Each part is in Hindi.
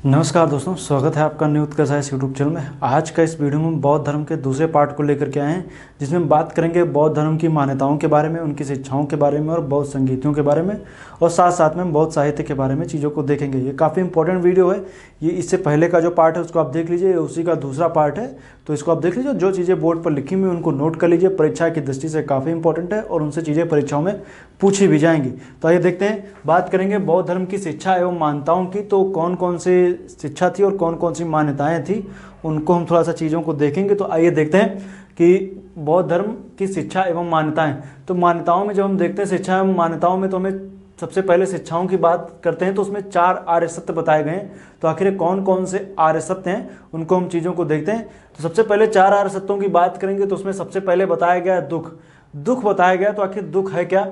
नमस्कार दोस्तों, स्वागत है आपका न्यू उत्कर्ष साइंस यूट्यूब चैनल में। आज का इस वीडियो में बौद्ध धर्म के दूसरे पार्ट को लेकर के आए हैं, जिसमें हम बात करेंगे बौद्ध धर्म की मान्यताओं के बारे में, उनकी शिक्षाओं के बारे में और बौद्ध संगीतियों के बारे में, और साथ साथ में बौद्ध साहित्य के बारे में चीज़ों को देखेंगे। ये काफ़ी इंपॉर्टेंट वीडियो है। ये इससे पहले का जो पार्ट है उसको आप देख लीजिए, उसी का दूसरा पार्ट है, तो इसको आप देख लीजिए। जो चीज़ें बोर्ड पर लिखी हुई उनको नोट कर लीजिए, परीक्षा की दृष्टि से काफ़ी इंपॉर्टेंट है और उनसे चीज़ें परीक्षाओं में पूछी भी जाएंगी। तो आइए देखते हैं, बात करेंगे बौद्ध धर्म की शिक्षा एवं मान्यताओं की। तो कौन कौन सी शिक्षा थी और कौन कौन सी मान्यताएं थी, उनको हम थोड़ा सा चीज़ों को देखेंगे। तो आइए देखते हैं कि बौद्ध धर्म की शिक्षा एवं मान्यताएं। तो मान्यताओं में जब हम देखते हैं शिक्षा एवं मान्यताओं में, तो हमें सबसे पहले शिक्षाओं की बात करते हैं तो उसमें 4 आर्य सत्य बताए गए हैं। तो आखिर कौन कौन से आर्य सत्य हैं, उनको हम चीज़ों को देखते हैं। तो सबसे पहले 4 आर्य सत्यों की बात करेंगे तो उसमें सबसे पहले बताया गया है दुख बताया गया। तो आखिर दुख है क्या?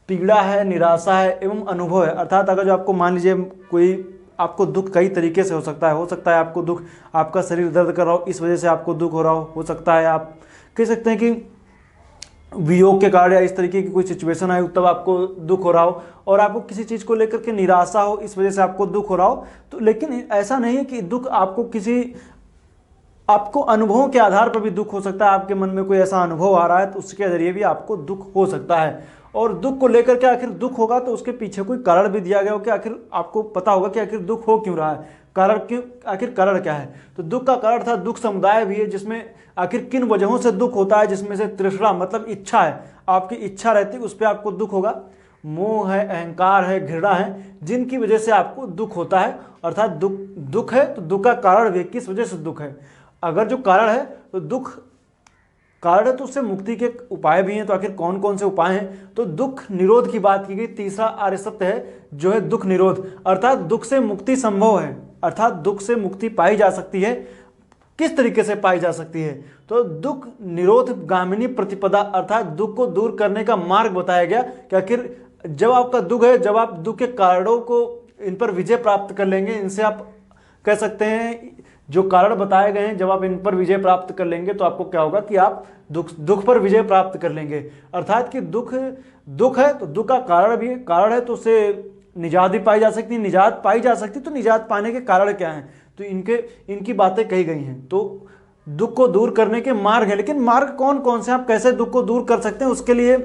पीड़ा है, निराशा है एवं अनुभव है। अर्थात अगर जो आपको मान लीजिए कोई आपको दुख कई तरीके से हो सकता है आपको दुख, आपका शरीर दर्द कर रहा हो, इस वजह से आपको दुख हो रहा हो सकता है आप कह सकते हैं कि वियोग के कारण या इस तरीके की कोई सिचुएशन आई तब आपको दुख हो रहा हो, और आपको किसी चीज़ को लेकर के निराशा हो, इस वजह से आपको दुख हो रहा हो। तो लेकिन ऐसा नहीं है कि दुख आपको अनुभवों के आधार पर भी दुख हो सकता है। आपके मन में कोई ऐसा अनुभव आ रहा है तो उसके जरिए भी आपको दुख हो सकता है। और दुख को लेकर के आखिर दुख होगा तो उसके पीछे कोई कारण भी दिया गया हो कि आखिर आपको पता होगा कि आखिर दुख हो क्यों रहा है, कारण क्यों, आखिर कारण क्या है। तो दुख का कारण था दुख समुदाय भी है, जिसमें आखिर किन वजहों से दुख होता है, जिसमें से तृष्णा मतलब इच्छा है, आपकी इच्छा रहती है उस पर आपको दुख होगा। मोह है, अहंकार है, घृणा है, जिनकी वजह से आपको दुख होता है। अर्थात दुख है तो दुख का कारण भी किस वजह से दुख है। अगर जो कारण है तो दुख कारण है तो उससे मुक्ति के उपाय भी हैं। तो आखिर कौन कौन से उपाय हैं? तो दुख निरोध की बात की गई। तीसरा आर्य सत्य है जो है दुख निरोध, अर्थात दुख से मुक्ति संभव है, अर्थात दुख से मुक्ति पाई जा सकती है। किस तरीके से पाई जा सकती है? तो दुख निरोध गामिनी प्रतिपदा, अर्थात दुख को दूर करने का मार्ग बताया गया कि आखिर जब आपका दुख है, जब आप दुख के कारणों को इन पर विजय प्राप्त कर लेंगे, इनसे आप कह सकते हैं जो कारण बताए गए हैं, जब आप इन पर विजय प्राप्त कर लेंगे तो आपको क्या होगा कि आप दुख पर विजय प्राप्त कर लेंगे। अर्थात कि दुख है तो दुख का कारण भी है, कारण है तो उससे निजात भी पाई जा सकती है, निजात पाई जा सकती है तो निजात पाने के कारण क्या हैं, तो इनकी बातें कही गई हैं। तो दुख को दूर करने के मार्ग है, लेकिन मार्ग कौन कौन से, आप कैसे दुख को दूर कर सकते हैं, उसके लिए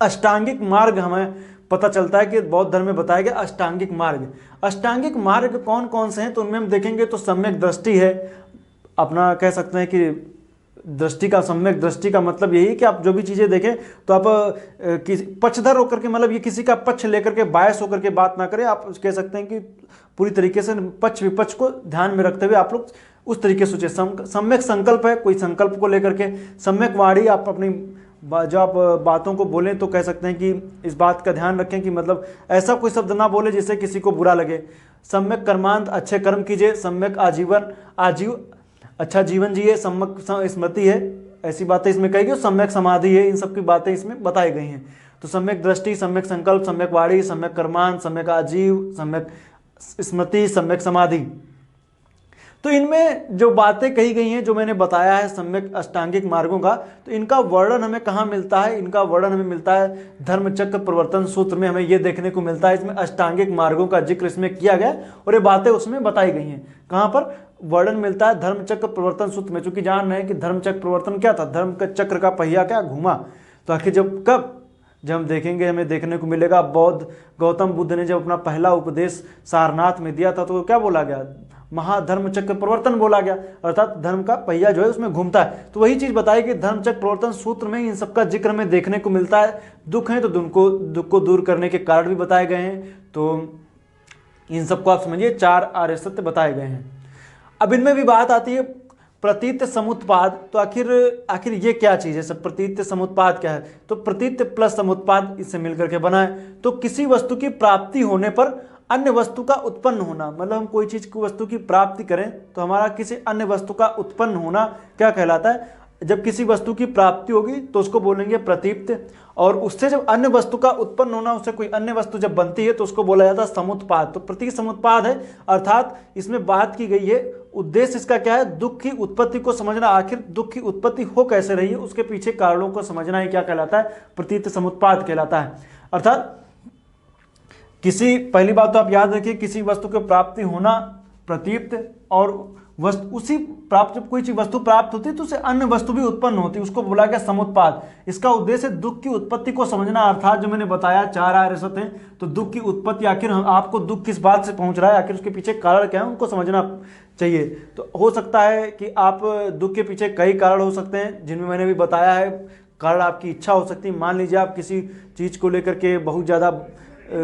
अष्टांगिक मार्ग हमें पता चलता है कि बौद्ध धर्म में बताया गया अष्टांगिक मार्ग। अष्टांगिक मार्ग कौन कौन से हैं तो उनमें हम देखेंगे तो सम्यक दृष्टि है, अपना कह सकते हैं कि सम्यक दृष्टि का मतलब यही कि आप जो भी चीज़ें देखें तो आप पक्षधर होकर के, मतलब ये किसी का पक्ष लेकर के बायस होकर के बात ना करें। आप कह सकते हैं कि पूरी तरीके से पक्ष विपक्ष को ध्यान में रखते हुए आप लोग उस तरीके से सोचे। सम्यक संकल्प है, कोई संकल्प को लेकर के। सम्यक वाणी, आप अपनी जब आप बातों को बोलें तो कह सकते हैं कि इस बात का ध्यान रखें कि मतलब ऐसा कोई शब्द ना बोले जिससे किसी को बुरा लगे। सम्यक कर्मांत, अच्छे कर्म कीजिए। सम्यक अच्छा जीवन जिए। सम्यक स्मृति है, ऐसी बातें इसमें कही गई। सम्यक समाधि है, इन सब की बातें इसमें बताई गई हैं। तो सम्यक दृष्टि, सम्यक संकल्प, सम्यक वाणी, सम्यक कर्मांत, सम्यक आजीव, सम्यक स्मृति, सम्यक समाधि। तो इनमें जो बातें कही गई हैं, जो मैंने बताया है सम्यक अष्टांगिक मार्गों का, तो इनका वर्णन हमें कहाँ मिलता है? इनका वर्णन हमें मिलता है धर्मचक्र प्रवर्तन सूत्र में, हमें ये देखने को मिलता है। इसमें अष्टांगिक मार्गों का जिक्र इसमें किया गया और ये बातें उसमें बताई गई हैं। कहाँ पर वर्णन मिलता है? धर्मचक्र प्रवर्तन सूत्र में। चूंकि जान रहे हैं कि धर्मचक्र प्रवर्तन क्या था, धर्म का चक्र का पहिया क्या घूमा। तो आखिर जब हम देखेंगे हमें देखने को मिलेगा गौतम बुद्ध ने जब अपना पहला उपदेश सारनाथ में दिया था तो क्या बोला गया? महाधर्म चक्र प्रवर्तन बोला गया, अर्थात धर्म का पहिया जो है उसमें घूमता है। तो वही चीज बताई कि धर्म चक्र प्रवर्तन सूत्र में इन सबका जिक्र में देखने को मिलता है। दुख है तो दुख को दूर करने के कारण भी बताए गए हैं। तो इन सबको आप समझिए 4 आर्य सत्य बताए गए हैं। अब इनमें भी बात आती है प्रतीत समुत्पाद। तो आखिर ये क्या चीज है? सब प्रतीत समुत्पाद क्या है? तो प्रतीत प्लस समुत्पाद इससे मिलकर के बना है। तो किसी वस्तु की प्राप्ति होने पर अन्य वस्तु का उत्पन्न होना, मतलब हम कोई चीज की वस्तु की प्राप्ति करें तो हमारा किसी अन्य वस्तु का उत्पन्न होना क्या कहलाता है? जब किसी वस्तु की प्राप्ति होगी तो उसको बोलेंगे प्रतीप्त, और उससे जब अन्य वस्तु का उत्पन्न होना, उससे कोई अन्य वस्तु जब बनती है तो उसको बोला जाता है समुत्पाद। तो प्रतीक समुत्पाद है, अर्थात इसमें बात की गई है, उद्देश्य इसका क्या है? दुख की उत्पत्ति को समझना। आखिर दुख की उत्पत्ति हो कैसे रही है, उसके पीछे कारणों को समझना ही क्या कहलाता है? प्रतीत समुत्पाद कहलाता है। अर्थात किसी, पहली बात तो आप याद रखिए, किसी वस्तु के प्राप्ति होना, प्रतीप्त, और वस्तु उसी प्राप्त, जब कोई चीज वस्तु प्राप्त होती है तो उसे अन्य वस्तु भी उत्पन्न होती है, उसको बोला गया समुत्पाद। इसका उद्देश्य दुख की उत्पत्ति को समझना, अर्थात जो मैंने बताया 4 आर्य सत्य हैं, तो दुख की उत्पत्ति, आखिर आपको दुख किस बात से पहुंच रहा है, आखिर उसके पीछे कारण क्या है, उनको समझना चाहिए। तो हो सकता है कि आप दुख के पीछे कई कारण हो सकते हैं, जिनमें मैंने भी बताया है। कारण आपकी इच्छा हो सकती है, मान लीजिए आप किसी चीज़ को लेकर के बहुत ज़्यादा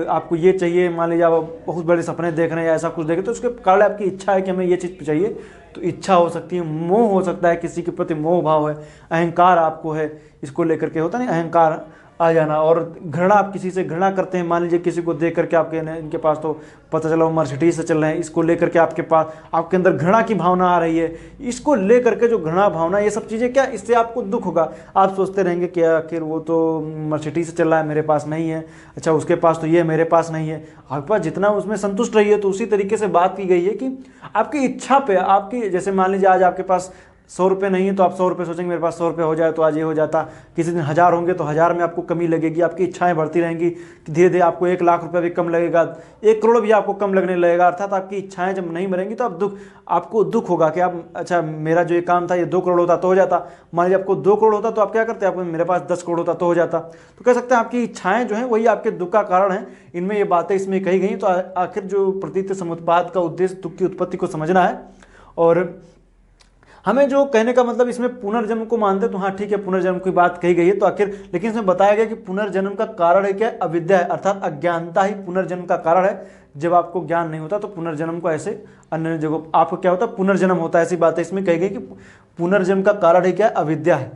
आपको ये चाहिए, मान लीजिए आप बहुत बड़े सपने देख रहे हैं या ऐसा कुछ देख रहे हैं, तो उसके कारण आपकी इच्छा है कि हमें ये चीज़ चाहिए, तो इच्छा हो सकती है। मोह हो सकता है, किसी के प्रति मोह भाव है, अहंकार आपको है, इसको लेकर के होता नहीं, अहंकार आ जाना। और घृणा, आप किसी से घृणा करते हैं, मान लीजिए किसी को देख करके आपके इनके पास तो पता चला वो मर्सिडीज से चल रहे हैं, इसको लेकर के आपके पास आपके अंदर घृणा की भावना आ रही है, इसको लेकर के जो घृणा भावना, ये सब चीज़ें क्या, इससे आपको दुख होगा। आप सोचते रहेंगे कि आखिर वो तो मर्सिडीज से चल रहा है, मेरे पास नहीं है, अच्छा उसके पास तो ये मेरे पास नहीं है। आपके पास जितना उसमें संतुष्ट रहिए। तो उसी तरीके से बात की गई है कि आपकी इच्छा पे, आपकी, जैसे मान लीजिए आज आपके पास 100 रुपये नहीं है तो आप 100 रुपये सोचेंगे मेरे पास 100 रुपये हो जाए तो आज ये हो जाता, किसी दिन 1000 होंगे तो 1000 में आपको कमी लगेगी, आपकी इच्छाएं बढ़ती रहेंगी, धीरे धीरे आपको 1 लाख रुपया भी कम लगेगा, 1 करोड़ भी आपको कम लगने लगेगा। अर्थात आपकी इच्छाएं जब नहीं मरेंगी तो आपको दुख होगा कि आप, अच्छा मेरा जो ये काम था ये 2 करोड़ होता तो हो जाता। मान लीजिए आपको 2 करोड़ होता तो आप क्या करते, आपको मेरे पास 10 करोड़ होता तो हो जाता। तो कह सकते हैं आपकी इच्छाएं जो हैं वही आपके दुख का कारण है। इनमें ये बातें इसमें कही गई। तो आखिर जो प्रतीत समुत्पाद का उद्देश्य दुख की उत्पत्ति को समझना है। और हमें जो कहने का मतलब, इसमें पुनर्जन्म को मानते तो हाँ ठीक है, पुनर्जन्म की बात कही गई है तो आखिर, लेकिन इसमें बताया गया कि पुनर्जन्म का कारण है क्या, अविद्या है, अर्थात अज्ञानता ही पुनर्जन्म का कारण है। जब आपको ज्ञान नहीं होता तो पुनर्जन्म को ऐसे अन्य जगह आपको क्या होता है, पुनर्जन्म होता है। ऐसी बात है इसमें कही गई कि पुनर्जन्म का कारण है क्या, अविद्या है।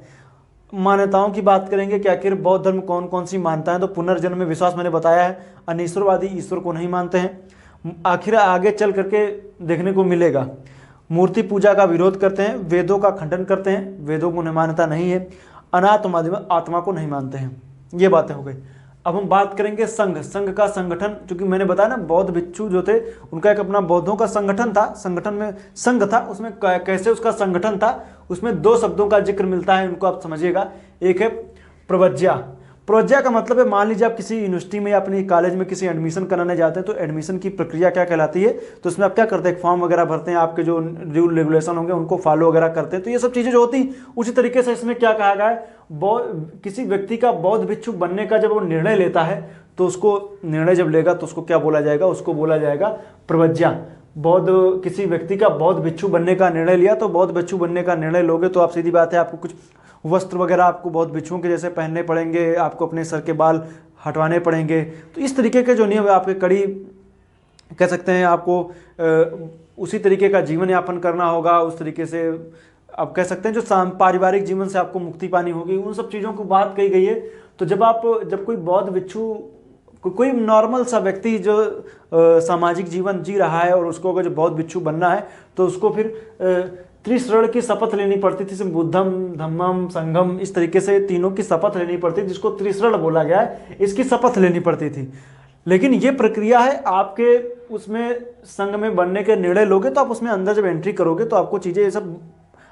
मान्यताओं की बात करेंगे कि आखिर बौद्ध धर्म कौन कौन सी मानता है, तो पुनर्जन्म में विश्वास मैंने बताया है। अनीश्वरवादी ईश्वर को नहीं मानते हैं। आखिर आगे चल करके देखने को मिलेगा। मूर्ति पूजा का विरोध करते हैं, वेदों का खंडन करते हैं, वेदों को मान्यता नहीं है, अनात्म आत्मा को नहीं मानते हैं। ये बातें हो गई। अब हम बात करेंगे संघ का संगठन। क्योंकि मैंने बताया ना, बौद्ध भिक्षु जो थे उनका एक अपना बौद्धों का संगठन था, संगठन में संघ था, उसमें कैसे उसका संगठन था, उसमें 2 शब्दों का जिक्र मिलता है, उनको आप समझिएगा। एक है प्रवज्या। प्रवज्या का मतलब है, मान लीजिए आप किसी यूनिवर्सिटी में या अपनी कॉलेज में किसी एडमिशन कराने जाते हैं, तो एडमिशन की प्रक्रिया क्या कहलाती है, तो उसमें आप क्या करते हैं, एक फॉर्म वगैरह भरते हैं, आपके जो रूल रेगुलेशन होंगे उनको फॉलो वगैरह करते हैं। तो ये सब चीज़ें जो होती, उसी तरीके से इसमें क्या कहा गया है, किसी व्यक्ति का बौद्ध भिक्षु बनने का जब वो निर्णय लेता है, तो उसको निर्णय जब लेगा तो उसको क्या बोला जाएगा, उसको बोला जाएगा प्रवज्या। किसी व्यक्ति का बौद्ध भिक्षु बनने का निर्णय लिया, तो बौद्ध भिक्षु बनने का निर्णय लोगे तो आप, सीधी बात है, आपको कुछ वस्त्र वगैरह आपको बौद्ध भिक्षुओं के जैसे पहनने पड़ेंगे, आपको अपने सर के बाल हटवाने पड़ेंगे। तो इस तरीके के जो नियम है आपके कड़ी, कह सकते हैं, आपको उसी तरीके का जीवन यापन करना होगा। उस तरीके से आप कह सकते हैं जो पारिवारिक जीवन से आपको मुक्ति पानी होगी, उन सब चीज़ों को बात कही गई है। तो जब कोई बौद्ध भिक्षु, कोई नॉर्मल सा व्यक्ति जो सामाजिक जीवन जी रहा है और उसको अगर जो बौद्ध भिक्षु बनना है, तो उसको फिर त्रिशरण की शपथ लेनी पड़ती थी। बुद्धम, धम्मम, संघम, इस तरीके से तीनों की शपथ लेनी पड़ती थी, जिसको त्रिशरण बोला गया है, इसकी शपथ लेनी पड़ती थी। लेकिन ये प्रक्रिया है, आपके उसमें संघ में बनने के निर्णय लोगे तो आप उसमें अंदर जब एंट्री करोगे तो आपको चीज़ें ये सब,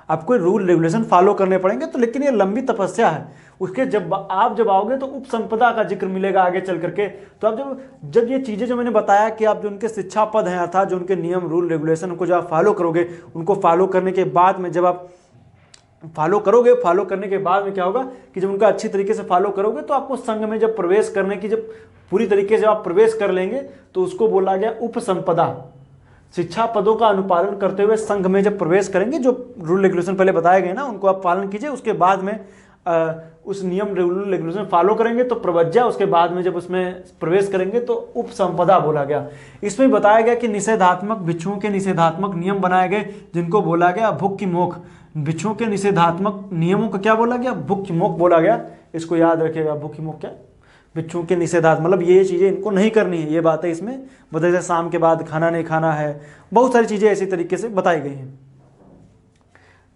आपको रूल रेगुलेशन फॉलो करने पड़ेंगे। तो लेकिन ये लंबी तपस्या है। उसके जब आओगे तो उपसंपदा का जिक्र मिलेगा आगे चल करके। तो आप जब ये चीज़ें जो मैंने बताया कि आप जो उनके शिक्षा पद हैं, अर्थात जो उनके नियम रूल रेगुलेशन, उनको जब आप फॉलो करोगे, उनको फॉलो करने के बाद में, जब आप फॉलो करोगे, फॉलो करने के बाद में क्या होगा कि जब उनका अच्छी तरीके से फॉलो करोगे तो आपको संघ में जब प्रवेश करने की, जब पूरी तरीके से आप प्रवेश कर लेंगे, तो उसको बोला गया उपसंपदा। शिक्षा पदों का अनुपालन करते हुए संघ में जब प्रवेश करेंगे, जो रूल रेगुलेशन पहले बताए गए ना, उनको आप पालन कीजिए। उसके बाद में उस नियम रूल रेगुलेशन फॉलो करेंगे तो प्रवज्या, उसके बाद में जब उसमें प्रवेश करेंगे तो उपसंपदा बोला गया। इसमें बताया गया कि निषेधात्मक भिक्षुओं के निषेधात्मक नियम बनाए गए, जिनको बोला गया भुक्ति मोक्ष। भिक्षुओं के निषेधात्मक नियमों को क्या बोला गया, भुक्ति मोक्ष बोला गया। इसको याद रखिएगा, भुक्ति मोक्ष क्या, भिक्षुओं के निषेधात्मक, मतलब ये चीज़ें इनको नहीं करनी है। ये बातें इसमें बताइए, जैसे शाम के बाद खाना नहीं खाना है, बहुत सारी चीज़ें ऐसी तरीके से बताई गई हैं।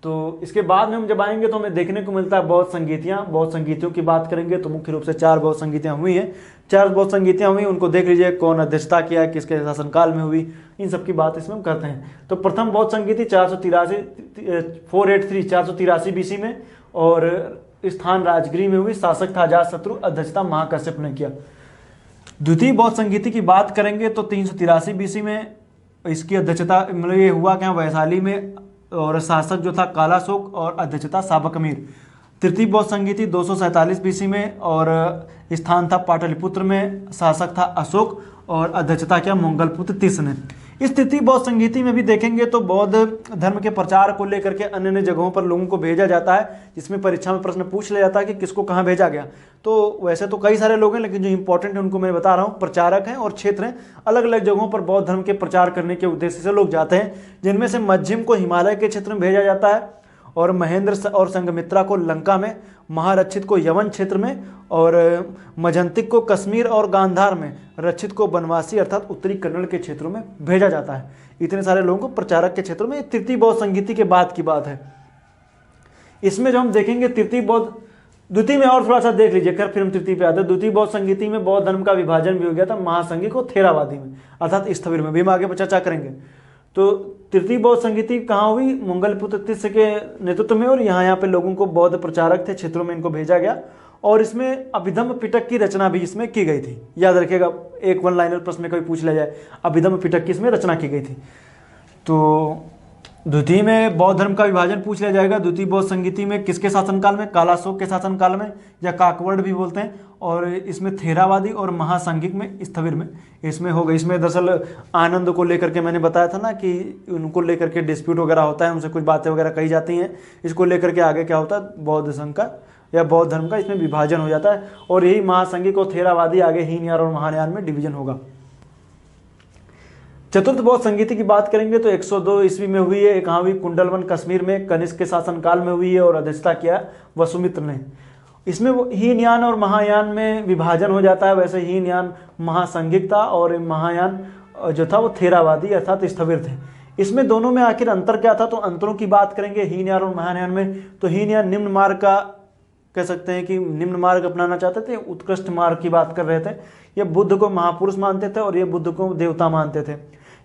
तो इसके बाद में हम जब आएंगे तो हमें देखने को मिलता है बौद्ध संगीतियाँ। बौद्ध संगीतियों की बात करेंगे तो मुख्य रूप से 4 बौद्ध संगीतियाँ हुई हैं। 4 बौद्ध संगीतियाँ हुई, उनको देख लीजिए, कौन अध्यक्षता किया, किसके शासनकाल में हुई, इन सब की बात इसमें हम करते हैं। तो प्रथम बौद्ध संगीति 483 BC में, और स्थान राजगृह में हुई। शासक था अजातशत्रु, अध्यक्षता महाकश्यप ने किया। द्वितीय बौद्ध संगीति की बात करेंगे तो 383 बीसी में इसकी अध्यक्षता, मतलब ये हुआ क्या वैशाली में, और शासक जो था कालाशोक और अध्यक्षता साबक अमीर। तृतीय बौद्ध संगीति 247 बीसी में और स्थान था पाटलिपुत्र में, शासक था अशोक और अध्यक्षता क्या मंगलपुत्र तीसरे ने। इस तृतीय बौद्ध संगीति में भी देखेंगे तो बौद्ध धर्म के प्रचार को लेकर के अन्य अन्य जगहों पर लोगों को भेजा जाता है, जिसमें परीक्षा में प्रश्न पूछ लिया जाता है कि किसको कहाँ भेजा गया। तो वैसे तो कई सारे लोग हैं, लेकिन जो इंपॉर्टेंट है उनको मैं बता रहा हूँ। प्रचारक हैं और क्षेत्र हैं, अलग अलग जगहों पर बौद्ध धर्म के प्रचार करने के उद्देश्य से लोग जाते हैं, जिनमें से मध्यम को हिमालय के क्षेत्र में भेजा जाता है, और महेंद्र और संघमित्रा को लंका में, महारक्षित को यवन क्षेत्र में, और मजंतिक को कश्मीर और गांधार में, रक्षित को बनवासी अर्थात उत्तरी कन्नड़ के क्षेत्रों में भेजा जाता है। इतने सारे लोगों को प्रचारक के क्षेत्रों में। तृतीय बौद्ध संगीति के बाद की बात है। इसमें जो हम देखेंगे तृतीय बौद्ध, द्वितीय में और थोड़ा सा देख लीजिए, फिर हम तृतीय पे आते हैं। द्वितीय बौद्ध संगीति में बौद्ध धर्म का विभाजन भी हो गया था महासंघिक और थेरावादी में, अर्थात स्थविर में भी हम आगे पर चर्चा करेंगे। तो तृतीय बौद्ध संगीति कहाँ हुई? मंगलपुत्र तीसरे के नेतृत्व में, और यहाँ पे लोगों को बौद्ध प्रचारक थे क्षेत्रों में इनको भेजा गया, और इसमें अभिधम्म पिटक की रचना भी इसमें की गई थी। याद रखिएगा, एक वन लाइनर प्रश्न में कभी पूछ लिया जाए, अभिधम्म पिटक की इसमें रचना की गई थी। तो द्वितीय में बौद्ध धर्म का विभाजन पूछ लिया जाएगा। द्वितीय बौद्ध संगीति में किसके शासनकाल में? कालाशोक के शासनकाल में, या काकवर्ण भी बोलते हैं। और इसमें थेरावादी और महासांगिक में, स्थविर में इसमें हो गई। इसमें दरअसल आनंद को लेकर के मैंने बताया था ना कि उनको लेकर के डिस्प्यूट वगैरह होता है, उनसे कुछ बातें वगैरह कही जाती हैं। इसको लेकर के आगे क्या होता है, बौद्ध संघ का या बौद्ध धर्म का इसमें विभाजन हो जाता है, और यही महासांगिक और थेरावादी आगे हीनयान और महायान में डिवीजन होगा। चतुर्थ बौद्ध संगीति की बात करेंगे तो 102 ईस्वी में हुई है। कहाँ हुई? कुंडलवन कश्मीर में, कनिष्क के शासनकाल में हुई है, और अध्यक्षता किया वसुमित्र ने। इसमें हीनयान और महायान में विभाजन हो जाता है। वैसे हीनयान महासंघिक था और महायान जो था वो थेरावादी अर्थात स्थविर थे। इसमें दोनों में आखिर अंतर क्या था? तो अंतरों की बात करेंगे हीनयान और महायान में। तो हीनयान निम्न मार्ग का कह सकते हैं कि निम्न मार्ग अपनाना चाहते थे, उत्कृष्ट मार्ग की बात कर रहे थे। ये बुद्ध को महापुरुष मानते थे और ये बुद्ध को देवता मानते थे।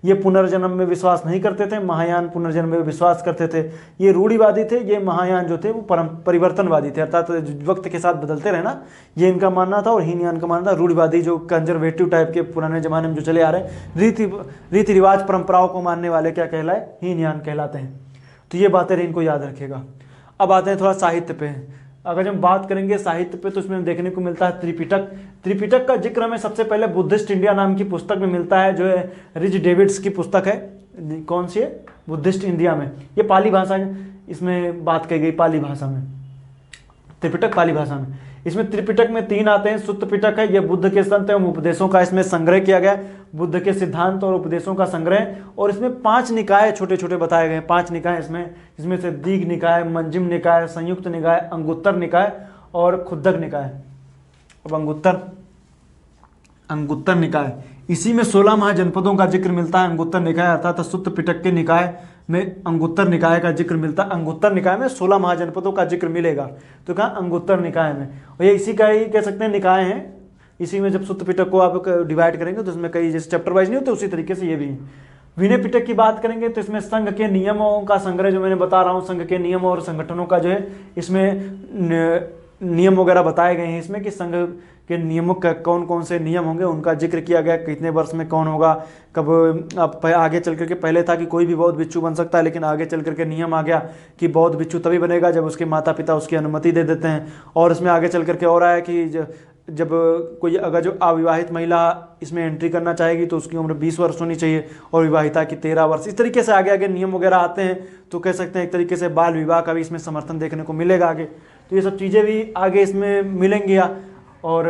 ये पुनर्जन्म में विश्वास नहीं करते थे, महायान पुनर्जन्म में विश्वास करते थे। ये रूढ़िवादी थे, ये महायान जो थे वो परिवर्तनवादी थे, अर्थात वक्त के साथ बदलते रहे ना, ये इनका मानना था। और हीनयान का मानना था रूढ़िवादी, जो कंजर्वेटिव टाइप के पुराने जमाने में जो चले आ रहे हैं, रीति रिवाज परंपराओं को मानने वाले क्या कहलाए? हीनयान कहलाते हैं। तो ये बातें इनको याद रखेगा। अब आते हैं थोड़ा साहित्य पे। अगर हम बात करेंगे साहित्य पे तो इसमें देखने को मिलता है त्रिपिटक। त्रिपिटक का जिक्र हमें सबसे पहले बुद्धिस्ट इंडिया नाम की पुस्तक में मिलता है, जो है रिच डेविड्स की पुस्तक है। कौन सी है? बुद्धिस्ट इंडिया में। ये पाली भाषा में इसमें बात कही गई, पाली भाषा में, त्रिपिटक पाली भाषा में। इसमें त्रिपिटक में 3 आते हैं। सुत्त पिटक है, ये बुद्ध के संत एवं उपदेशों का इसमें संग्रह किया गया, बुद्ध के सिद्धांत और उपदेशों का संग्रह। और इसमें 5 निकाय छोटे छोटे बताए गए, 5 निकाय इसमें, जिसमें से दीघ निकाय, मंजिम निकाय, संयुक्त निकाय, अंगुत्तर निकाय और खुद्दक निकाय। अब अंगुत्तर निकाय, इसी में 16 महाजनपदों का जिक्र मिलता है। अंगुत्तर निकाय अर्थात सुत्त पिटक के निकाय में अंगुत्तर निकाय का जिक्र मिलता है। अंगुत्तर निकाय में 16 महाजनपदों का जिक्र मिलेगा, तो कहा अंगुत्तर निकाय में। और ये इसी का ही कह सकते हैं निकाय हैं। इसी में जब सुत्त पिटक को आप डिवाइड करेंगे तो इसमें कई जैसे चैप्टर वाइज नहीं होते, उसी तरीके से ये भी है। विनय पिटक की बात करेंगे तो इसमें संघ के नियमों का संग्रह, जो मैंने बता रहा हूँ, संघ के नियम और संगठनों का जो है इसमें नियम वगैरह बताए गए हैं इसमें, कि संघ के नियमों का कौन कौन से नियम होंगे उनका जिक्र किया गया, कितने वर्ष में कौन होगा, कब आगे चल करके। पहले था कि कोई भी बौद्ध भिक्षु बन सकता है, लेकिन आगे चल करके नियम आ गया कि बौद्ध भिक्षु तभी बनेगा जब उसके माता पिता उसकी अनुमति दे देते हैं। और इसमें आगे चल करके और आया कि जब कोई अगर जो अविवाहित महिला इसमें एंट्री करना चाहेगी तो उसकी उम्र 20 वर्ष होनी चाहिए और विवाहिता की 13 वर्ष। इस तरीके से आगे आगे नियम वगैरह आते हैं। तो कह सकते हैं एक तरीके से बाल विवाह का भी इसमें समर्थन देखने को मिलेगा आगे। तो ये सब चीज़ें भी आगे इसमें मिलेंगी। और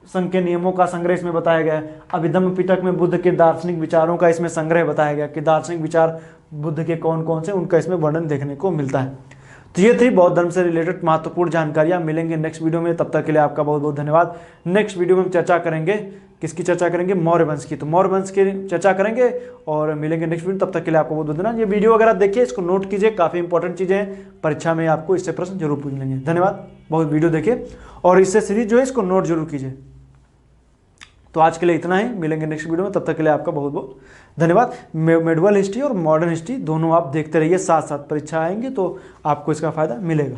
संघ के नियमों का संग्रह इसमें बताया गया है। अभिधम्म पिटक में बुद्ध के दार्शनिक विचारों का इसमें संग्रह बताया गया कि दार्शनिक विचार बुद्ध के कौन कौन से, उनका इसमें वर्णन देखने को मिलता है। तो ये थी बौद्ध धर्म से रिलेटेड महत्वपूर्ण जानकारियाँ। मिलेंगे नेक्स्ट वीडियो में, तब तक के लिए आपका बहुत बहुत धन्यवाद। नेक्स्ट वीडियो में हम चर्चा करेंगे, किसकी चर्चा करेंगे? मौर्य वंश की। तो मौर्य वंश की चर्चा करेंगे और मिलेंगे नेक्स्ट वीडियो। तब तक के लिए आपको बहुत बहुत धन्यवाद। ये वीडियो वगैरह देखिए, इसको नोट कीजिए, काफ़ी इंपॉर्टेंट चीज़ें हैं, परीक्षा में आपको इससे प्रश्न जरूर पूछ लेंगे। धन्यवाद, बहुत वीडियो देखिए और इससे सीरीज जो है इसको नोट जरूर कीजिए। तो आज के लिए इतना ही, मिलेंगे नेक्स्ट वीडियो में, तब तक के लिए आपका बहुत बहुत धन्यवाद। मेडुअल हिस्ट्री और मॉडर्न हिस्ट्री दोनों आप देखते रहिए, साथ साथ परीक्षा आएंगे तो आपको इसका फ़ायदा मिलेगा।